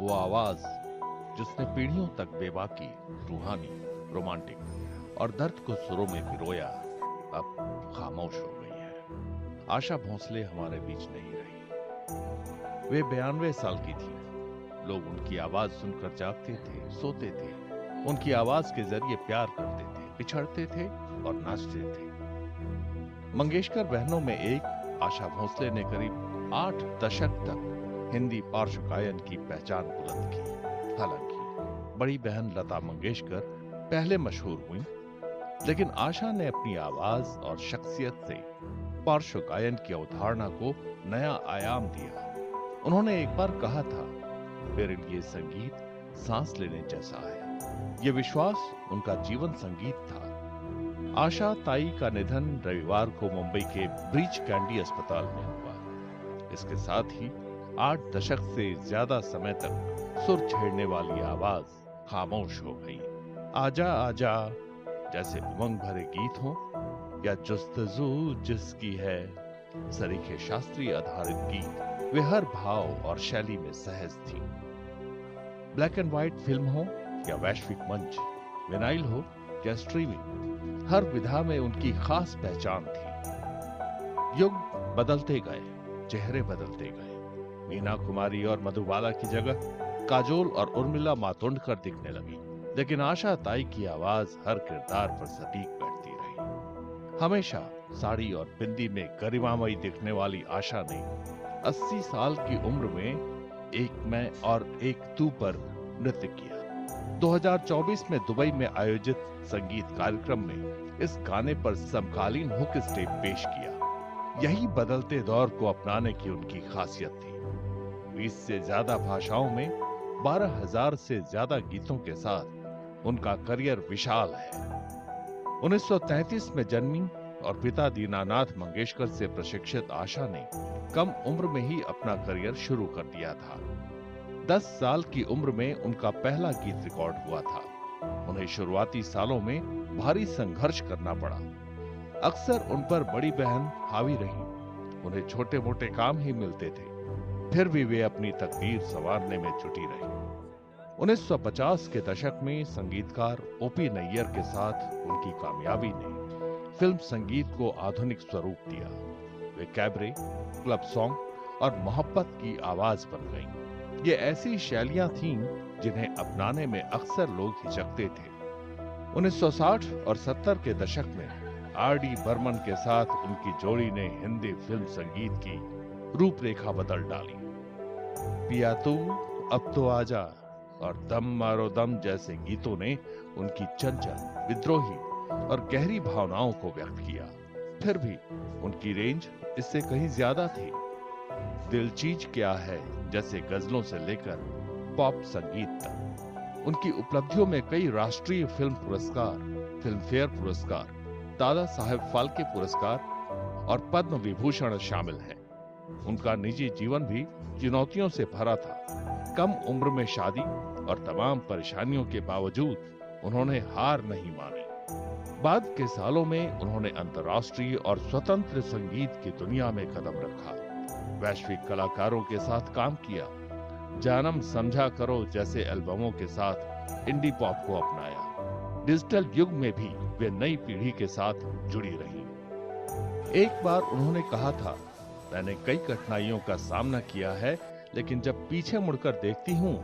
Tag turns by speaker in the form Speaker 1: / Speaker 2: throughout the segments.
Speaker 1: वो आवाज जिसने पीढ़ियों तक बेबाकी, रूहानी, रोमांटिक और दर्द को सुरों में पिरोया, अब खामोश हो गई है। आशा भोसले हमारे बीच नहीं रही। वे 92 साल की थी। लोग उनकी आवाज सुनकर जागते थे, सोते थे, उनकी आवाज के जरिए प्यार करते थे, पिछड़ते थे और नाचते थे। मंगेशकर बहनों में एक आशा भोसले ने करीब 8 दशक तक हिंदी पार्श्व गायन की पहचान बुलंद की। हालांकि बड़ी बहन लता मंगेशकर पहले मशहूर हुई, लेकिन आशा ने अपनी आवाज और शख्सियत से पार्श्व गायन की अवधारणा को नया आयाम दिया। उन्होंने एक बार कहा था, मेरे लिए संगीत सांस लेने जैसा है। यह विश्वास उनका जीवन संगीत था। आशा ताई का निधन रविवार को मुंबई के ब्रीच कैंडी अस्पताल में हुआ। इसके साथ ही 8 दशक से ज्यादा समय तक सुर छेड़ने वाली आवाज खामोश हो गई। आजा आजा जैसे उमंग भरे गीत हो या जुस्तजू जिसकी है, सरीखे शास्त्रीय आधारित गीत, वे हर भाव और शैली में सहज थी। ब्लैक एंड व्हाइट फिल्म हो या वैश्विक मंच, विनाइल हो या स्ट्रीमिंग, हर विधा में उनकी खास पहचान थी। युग बदलते गए, चेहरे बदलते गए। मीना कुमारी और मधुबाला की जगह काजोल और उर्मिला मातोंडकर दिखने लगी, लेकिन आशा ताई की आवाज हर किरदार पर सटीक बैठती रही। हमेशा साड़ी और बिंदी में गरिमामयी दिखने वाली आशा ने 80 साल की उम्र में एक मैं और एक तू पर नृत्य किया। 2024 में दुबई में आयोजित संगीत कार्यक्रम में इस गाने पर समकालीन हुक स्टेप पेश किया। यही बदलते दौर को अपनाने की उनकी खासियत थी। 20 से ज्यादा भाषाओं में 12,000 से ज्यादा गीतों के साथ उनका करियर विशाल है। 1933 में जन्मी और पिता दीनानाथ मंगेशकर से प्रशिक्षित आशा ने कम उम्र में ही अपना करियर शुरू कर दिया था। 10 साल की उम्र में उनका पहला गीत रिकॉर्ड हुआ था। उन्हें शुरुआती सालों में भारी संघर्ष करना पड़ा। अक्सर उन पर बड़ी बहन हावी रही। उन्हें छोटे मोटे काम ही मिलते थे, फिर भी वे अपनी तकदीर संवारने में जुटी रही। 1950 के दशक में संगीतकार ओपी नैयर के साथ उनकी कामयाबी ने फिल्म संगीत को आधुनिक स्वरूप दिया। वे कैबरे, क्लब सॉन्ग और मोहब्बत की आवाज बन गईं। ये ऐसी शैलियां थीं जिन्हें अपनाने में अक्सर लोग हिचकते थे। 1960 और 70 के दशक में आर.डी. बर्मन के साथ उनकी जोड़ी ने हिंदी फिल्म संगीत की रूपरेखा बदल डाली। पिया तू अब तो आजा और दम मारो दम जैसे गीतों ने उनकी चंचल, विद्रोही और गहरी भावनाओं को व्यक्त किया। फिर भी उनकी रेंज इससे कहीं ज्यादा थी। दिल चीज क्या है जैसे गजलों से लेकर पॉप संगीत तक। उनकी उपलब्धियों में कई राष्ट्रीय फिल्म पुरस्कार, फिल्म फेयर पुरस्कार, दादा साहेब फाल्के पुरस्कार और पद्म विभूषण शामिल हैं। उनका निजी जीवन भी चुनौतियों से भरा था। कम उम्र में शादी और तमाम परेशानियों के बावजूद उन्होंने हार नहीं मानी। बाद के सालों में उन्होंने अंतर्राष्ट्रीय और स्वतंत्र संगीत की दुनिया में कदम रखा। वैश्विक कलाकारों के साथ काम किया। जानम समझा करो जैसे एल्बमों के साथ इंडी पॉप को अपनाया। डिजिटल युग में भी वे नई पीढ़ी के साथ जुड़ी रही। एक बार उन्होंने कहा था, मैंने कई कठिनाइयों का सामना किया है, लेकिन जब पीछे मुड़कर देखती हूँ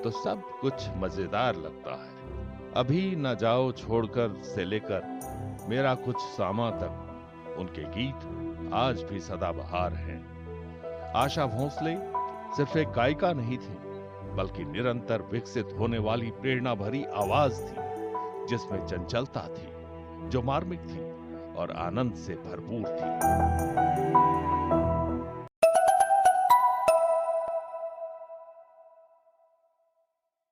Speaker 1: तो सब कुछ मजेदार लगता है। अभी न जाओ छोड़कर से लेकर मेरा कुछ सामा तक उनके गीत आज भी सदाबहार हैं। आशा भोसले सिर्फ एक गायिका नहीं थी, बल्कि निरंतर विकसित होने वाली प्रेरणा भरी आवाज थी, जिसमें चंचलता थी, जो मार्मिक थी और आनंद से भरपूर थी।